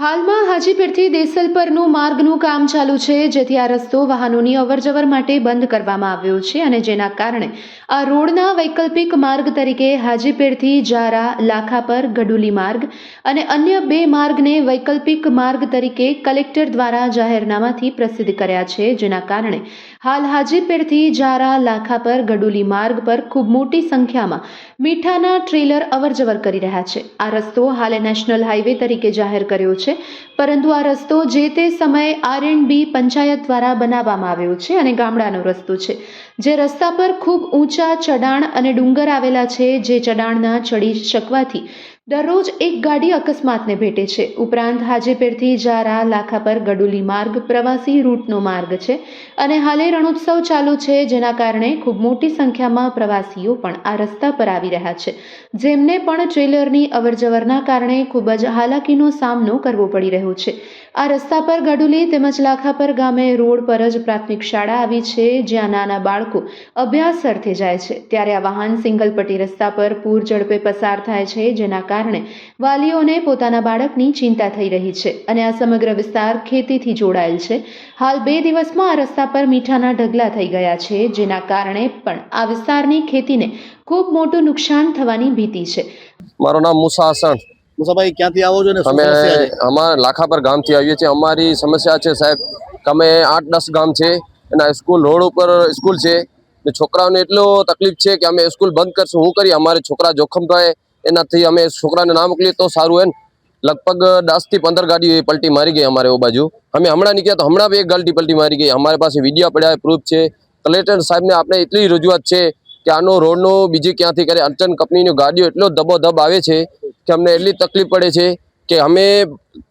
હાલમાં હાજીપીરથી દેસલપરનું માર્ગનું કામ ચાલુ છે, જેથી આ રસ્તો વાહનોની અવરજવર માટે બંધ કરવામાં આવ્યો છે અને જેના કારણે આ રોડના વૈકલ્પિક માર્ગ તરીકે હાજીપીરથી જારા, લાખાપર, ગડુલી માર્ગ અને અન્ય બે માર્ગને વૈકલ્પિક માર્ગ તરીકે કલેક્ટર દ્વારા જાહેરનામાથી પ્રસિદ્ધ કર્યા છે, જેના કારણે હાલ હાજીપીરથી જારા, લાખાપર, ગડુલી માર્ગ પર ખૂબ મોટી સંખ્યામાં મીઠાના ટ્રેલર અવરજવર કરી રહ્યા છે। આ રસ્તો હાલે નેશનલ હાઈવે તરીકે જાહેર કર્યો છે, પરંતુ આ રસ્તો જે તે સમયે R&B પંચાયત દ્વારા બનાવવામાં આવ્યો છે અને ગામડાનો રસ્તો છે, જે રસ્તા પર ખૂબ ઊંચા ચઢાણ અને ડુંગર આવેલા છે, જે ચઢાણના ચડી શકવાથી દરરોજ એક ગાડી અકસ્માતને ભેટે છે। ઉપરાંત હાજીપીરથી જારા, લાખાપર, ગડુલી માર્ગ પ્રવાસી રૂટનો માર્ગ છે અને હાલે રણોત્સવ ચાલુ છે, જેના કારણે ખૂબ મોટી સંખ્યામાં પ્રવાસીઓ પણ આ રસ્તા પર આવી રહ્યા છે, જેમને પણ ટ્રેલરની અવરજવરના કારણે ખૂબ જ હાલાકીનો સામનો કરવો પડી રહ્યો છે। આ રસ્તા પર ગડુલી તેમજ લાખાપર ગામે રોડ પર જ પ્રાથમિક શાળા આવી છે, જ્યાં નાના બાળકો અભ્યાસ અર્થે જાય છે, ત્યારે આ વાહન સિંગલ પટ્ટી રસ્તા પર પૂર ઝડપે પસાર થાય છે, જેના કારણે વાલીઓને પોતાના બાળકની ચિંતા થઈ રહી છે અને આ સમગ્ર વિસ્તાર ખેતીથી જોડાયેલ છે। હાલ 2 દિવસમાં આ રસ્તા પર મીઠાના ઢગલા થઈ ગયા છે, જેના કારણે પણ આ વિસ્તારની ખેતીને ખૂબ મોટું નુકસાન થવાની ભીતિ છે। મારું નામ મુસા હસન। મુસાભાઈ ક્યાંથી આવો છો ને શું અમે સમસ્યા છે? અમારા લાખાપર ગામથી આવીએ છીએ। અમારી સમસ્યા છે સાહેબ કે અમે 8-10 ગામ છે અને સ્કૂલ રોડ ઉપર સ્કૂલ છે ને છોકરાઓને એટલો તકલીફ છે કે અમે સ્કૂલ બંધ કરશું શું કરીએ, અમારે છોકરા જોખમ થાય એનાથી અમે છોકરાને ના મોકલીએ તો સારું એમ। લગભગ 10 થી 15 ગાડી પલટી મારી ગઈ અમારે એ બાજુ। અમે હમણાં નીકળ્યા તો હમણાં બી એક ગાડી પલટી મારી ગઈ। અમારી પાસે વિડીયો પડ્યા, પ્રૂફ છે। કલેક્ટર સાહેબને આપણે એટલી રજૂઆત છે કે આનો રોડનો બીજી ક્યાંથી કરે। અર્ચન કંપનીની ગાડીઓ એટલો દબોદબ આવે છે કે અમને એટલી તકલીફ પડે છે કે અમે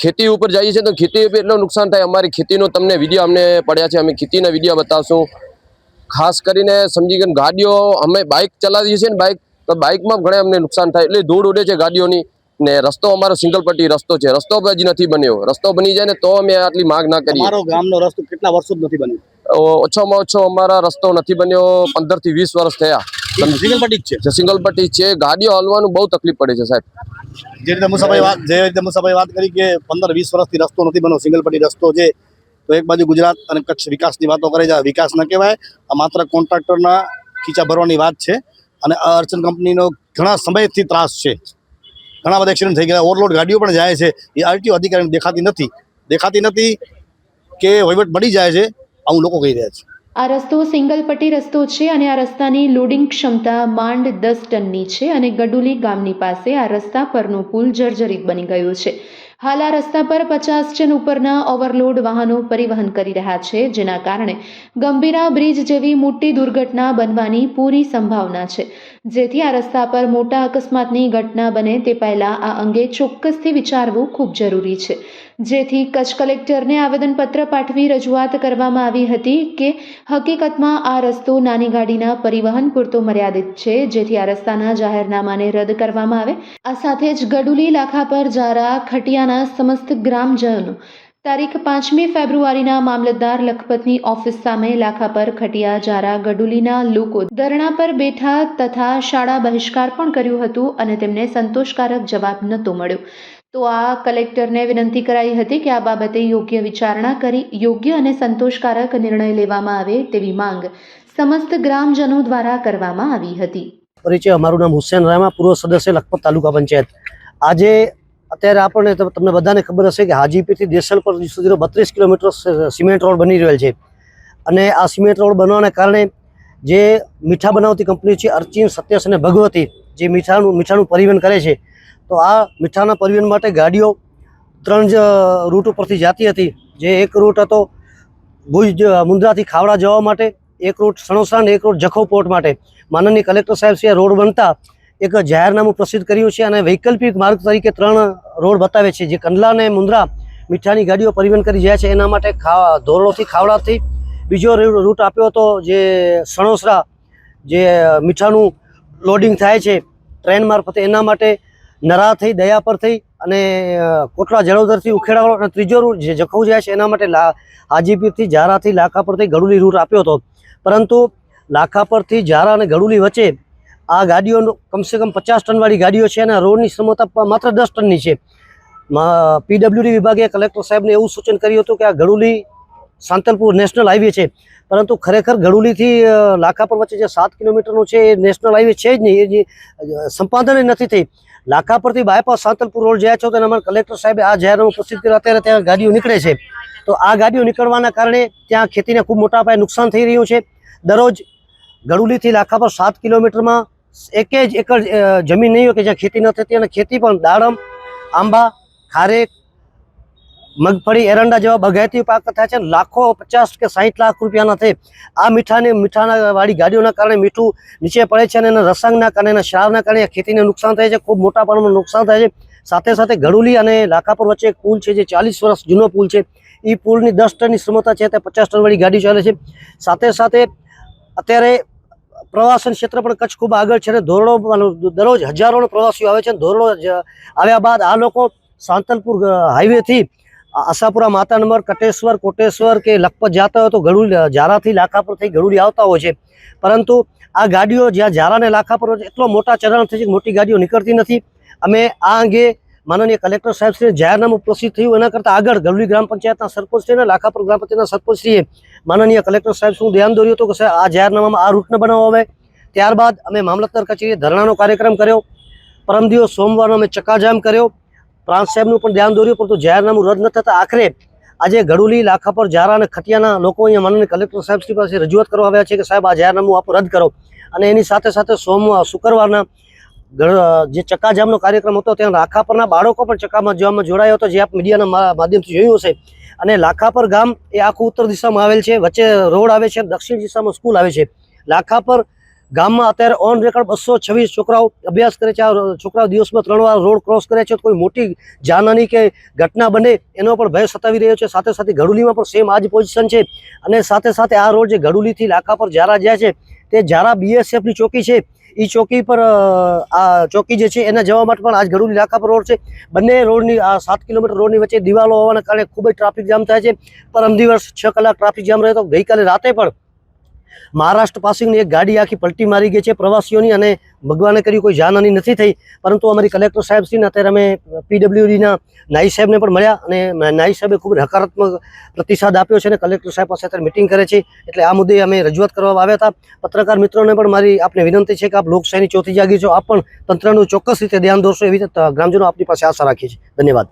ખેતી ઉપર જઈએ છીએ તો ખેતી ઉપર એટલું નુકસાન થાય। અમારી ખેતીનો તમને વિડીયો અમને પડ્યા છે, અમે ખેતીના વિડીયો બતાવશું। ખાસ કરીને સમજી ગયો ગાડીઓ અમે બાઇક ચલાવીએ છીએ ને બાઇકમાં ઘણા અમને નુકસાન થાય, એટલે ધૂળ ઉડે છે ગાડીઓની ને રસ્તો અમારો સિંગલ પટ્ટી રસ્તો છે, રસ્તો હજી નથી બન્યો। રસ્તો બની જાય ને તો અમે આટલી માંગ ના કરીએ। અમારો ગામનો રસ્તો કેટલા વર્ષો નથી બન્યો? ઓછામાં ઓછો અમારા રસ્તો નથી બન્યો 15 થી 20 વર્ષ થયા। સિંગલ પટ્ટી જ છે? સિંગલ પટ્ટી છે, ગાડીઓ હલવાનું બહુ તકલીફ પડે છે સાહેબ। જે રીતે મુસાભાઈ વાત કરી કે 15-20 વર્ષથી રસ્તો નથી બન્યો, સિંગલ પટ્ટી રસ્તો છે, તો એક બાજુ ગુજરાત અને કચ્છ વિકાસની વાતો કરે છે। આ વિકાસ ન કહેવાય, આ માત્ર કોન્ટ્રાક્ટરના ખીચા ભરવાની વાત છે અને આ અર્ચન કંપનીનો ઘણા સમયથી ત્રાસ છે। ઘણા બધા એક્સિડન્ટ થઈ ગયા, ઓવરલોડ ગાડીઓ પણ જાય છે, એ આરટીઓ અધિકારીને દેખાતી નથી કે વહીવટ બની જાય છે, આવું લોકો કહી રહ્યા છે। આ રસ્તો સિંગલ પટ્ટી રસ્તો છે અને આ રસ્તાની લોડિંગ ક્ષમતા માંડ 10 ટનની છે અને ગડુલી ગામની પાસે આ રસ્તા પરનો પુલ જર્જરિત બની ગયો છે। હાલ આ રસ્તા પર 50 ટન ઉપરના ઓવરલોડ વાહનો પરિવહન કરી રહ્યા છે, જેના કારણે ગંભીરા બ્રિજ જેવી મોટી દુર્ઘટના બનવાની પૂરી સંભાવના છે, જેથી આ રસ્તા પર મોટા અકસ્માતની ઘટના બને તે પહેલા આ અંગે ચોક્કસથી વિચારવું ખૂબ જરૂરી છે, જેથી કચ્છ કલેક્ટરને આવેદનપત્ર પાઠવી રજૂઆત કરવામાં આવી હતી કે હકીકતમાં આ રસ્તો નાની ગાડીના પરિવહન પૂરતો મર્યાદિત છે, જેથી આ રસ્તાના જાહેરનામાને રદ કરવામાં આવે। આ સાથે જ ગડુલી, લાખાપર, જારા, ખટિયાના સમસ્ત ગ્રામજનો તારીખ 5મી ફેબ્રુઆરીના મામલતદાર લખપતની ઓફિસ સામે લાખાપર, ખટિયા, જારા, ગડુલીના લોકો ધરણા પર બેઠા તથા શાળા બહિષ્કાર પણ કર્યું હતું અને તેમને સંતોષકારક જવાબ નહોતો મળ્યો। તો આ કલેક્ટરને વિનંતી કરાઈ હતી કે આ બાબતે યોગ્ય વિચારણા કરી યોગ્ય અને સંતોષકારક નિર્ણય લેવામાં આવે તેવી માંગ સમસ્ત ગ્રામજનો દ્વારા કરવામાં આવી હતી। પરિચય, અમારું નામ હુસેન રામા, પૂર્વ સદસ્ય લખપત તાલુકા પંચાયત। આજે અત્યારે આપણને તમને બધાને ખબર હશે કે હાજીપીરથી દેસલપર સુધીનો 32 કિલોમીટર સિમેન્ટ રોડ બની રહેલ છે અને આ સિમેન્ટ રોડ બનવાના કારણે જે મીઠા બનાવતી કંપની છે અર્ચિન, સત્યસ અને ભગવતી, જે મીઠાનું પરિવહન કરે છે, તો આ મીઠાના પરિવહન માટે ગાડીઓ 3 રૂટ ઉપરથી જતી હતી। જે એક રૂટ હતો ભુજ મુન્દ્રાથી ખાવડા જવા માટે, એક રૂટ સણોસરા અને એક રૂટ જખૌ પોર્ટ માટે। માનનીય કલેક્ટર સાહેબ શ્રીએ રોડ બનતા એક જાહેરનામું પ્રસિદ્ધ કર્યું છે અને વૈકલ્પિક માર્ગ તરીકે 3 રોડ બતાવે છે, જે કંડલા અને મુન્દ્રા મીઠાની ગાડીઓ પરિવહન કરી જાય છે એના માટે ધોરડોથી ખાવડાથી। બીજો રૂટ આપ્યો હતો જે સણોસરા, જે મીઠાનું લોડિંગ થાય છે ટ્રેન મારફતે, એના માટે નરા થઈ, દયાપર થઈ અને કોટડા જળોદરથી ઉખેડાવાળો, અને ત્રીજો રૂટ જે જખૌ જાય છે એના માટે હાજીપીરથી, જારાથી, લાખાપરથી ગડુલી રૂટ આપ્યો હતો। પરંતુ લાખાપરથી જારા અને ગડુલી વચ્ચે આ ગાડીઓ કમસે કમ 50 ટનવાળી ગાડીઓ છે અને રોડની ક્ષમતા માત્ર 10 ટનની છે। પીડબ્લ્યુડી વિભાગે કલેક્ટર સાહેબને એવું સૂચન કર્યું હતું કે આ ગડુલી સાંતલપુર નેશનલ હાઈવે છે, પરંતુ ખરેખર ગડુલીથી લાખાપર વચ્ચે જે 7 કિલોમીટરનું છે એ નેશનલ હાઈવે છે જ નહીં, એ સંપાદન નથી થઈ. લાખાપરથી બાયપાસ સાંતલપુર રોડ જાય છે, તો એના કલેક્ટર સાહેબે આ જાહેરનામું પ્રસિદ્ધ કર્યું. અત્યારે ત્યાં ગાડીઓ નીકળે છે, તો આ ગાડીઓ નીકળવાના કારણે ત્યાં ખેતીને ખૂબ મોટા પાયે નુકસાન થઈ રહ્યું છે. દરરોજ ગડુલીથી લાખાપર 7 કિલોમીટરમાં એક જ એકર જમીન નહીં હોય કે જ્યાં ખેતી ન થતી, અને ખેતી પણ દાડમ, આંબા, ખારેક, મગફળી, એરંડા જેવા બગાયતી પાક થાય છે. લાખો 50 કે 60 લાખ રૂપિયાના થાય. આ મીઠાના વાળી ગાડીઓના કારણે મીઠું નીચે પડે છે, અને એના રસાયણના કારણે, એના ક્ષારના કારણે ખેતીને નુકસાન થાય છે, ખૂબ મોટા પ્રમાણમાં નુકસાન થાય છે. સાથે સાથે ગડુલી અને લાખાપર વચ્ચે એક પુલ છે જે 40 વર્ષ જૂનો પુલ છે. એ પુલની 10 ટનની ક્ષમતા છે, તે 50 ટન વાળી ગાડી ચાલે છે. સાથે સાથે અત્યારે પ્રવાસન ક્ષેત્ર પણ કચ્છ ખૂબ આગળ છે. ધોરડો દરરોજ હજારો પ્રવાસીઓ આવે છે. ધોરડો આવ્યા બાદ આ લોકો સાંતલપુર હાઈવેથી આશાપુરા માતા નંબર, કટેશ્વર, કોટેશ્વર કે લખપત જતા હોય તો ગડુલી, જારાથી લાખાપર થઈ ગડુલી આવતા હોય છે. પરંતુ આ ગાડીઓ જ્યાં જારા અને લાખાપર એટલો મોટા ચરણ થઈ છે કે મોટી ગાડીઓ નીકળતી નથી. અમે આ અંગે માનનીય કલેક્ટર સાહેબશ્રીએ જાહેરનામું પ્રસિદ્ધ થયું એના કરતાં આગળ ગડુલી ગ્રામ પંચાયતના સરપંચશ્રી અને લાખાપર ગ્રામ પંચાયતના સરપંચશ્રીએ માનનીય કલેક્ટર સાહેબ શું ધ્યાન દોર્યું હતું કે આ જાહેરનામામાં આ રૂટ ન બનાવવા આવે. ત્યારબાદ અમે મામલતદાર કચેરીએ ધરણાનો કાર્યક્રમ કર્યો. પરમ દિવસ સોમવારનો અમે ચક્કાજામ કર્યો. પ્રાંત સાહેબનું પણ ધ્યાન દોર્યું, પરંતુ જાહેરનામું રદ ન થતાં આખરે આજે ગડુલી, લાખાપર, જારા અને ખટિયાના લોકો અહીંયા માનનીય કલેક્ટર સાહેબશ્રી પાસે રજૂઆત કરવા આવ્યા છે કે સાહેબ આ જાહેરનામું આપ રદ કરો. અને એની સાથે સાથે શુક્રવારના જે ચક્કાજામનો કાર્યક્રમ હતો ત્યાં લાખાપરના બાળકો પણ ચક્કાજામમાં જોડાયો હતો, જે આપ મીડિયાના માધ્યમથી જોયું હશે. અને લાખાપર ગામ એ આખું ઉત્તર દિશામાં આવેલ છે, વચ્ચે રોડ આવે છે, દક્ષિણ દિશામાં સ્કૂલ આવે છે. લાખાપર ગામમાં અત્યારે ઓન રેકોર્ડ 226 છોકરાઓ અભ્યાસ કરે છે. આ છોકરાઓ દિવસમાં 3 વાર રોડ ક્રોસ કરે છે. કોઈ મોટી જાનહાની કે ઘટના બને એનો પણ ભય સતાવી રહ્યો છે. સાથે સાથે ગડુલીમાં પણ સેમ આ જ પોઝિશન છે. અને સાથે સાથે આ રોડ જે ગડુલીથી લાખાપર જારા જાય છે તે જારા BSFની ચોકી છે, એ ચોકી પર આ ચોકી જે છે એના જવા માટે પણ આજ ગડુલી લાખાપર રોડ છે. બંને રોડની આ 7 કિલોમીટર રોડની વચ્ચે દિવાલો હોવાના કારણે ખૂબ જ ટ્રાફિક જામ થાય છે. પરમ દિવસ 6 કલાક ટ્રાફિક જામ રહ્યો હતો. ગઈકાલે રાતે પણ મહારાષ્ટ્ર પાસિંગની એક ગાડી આખી પલટી મારી ગઈ છે પ્રવાસીઓની, અને ભગવાને કરી કોઈ જાનહાની નથી થઈ. પરંતુ અમારી કલેક્ટર સાહેબશ્રીને અત્યારે અમે PWDના નાયબ સાહેબને પણ મળ્યા, અને નાયબ સાહેબે ખૂબ હકારાત્મક પ્રતિસાદ આપ્યો છે અને કલેક્ટર સાહેબ પાસે અત્યારે મિટિંગ કરે છે. એટલે આ મુદ્દે અમે રજૂઆત કરવા આવ્યા હતા. પત્રકાર મિત્રોને પણ મારી આપને વિનંતી છે કે આપ લોકશાહીની ચોથી જાગી છો, આપ પણ તંત્રનું ચોક્કસ રીતે ધ્યાન દોરશો એવી ગ્રામજનો આપની પાસે આશા રાખીએ છીએ. ધન્યવાદ.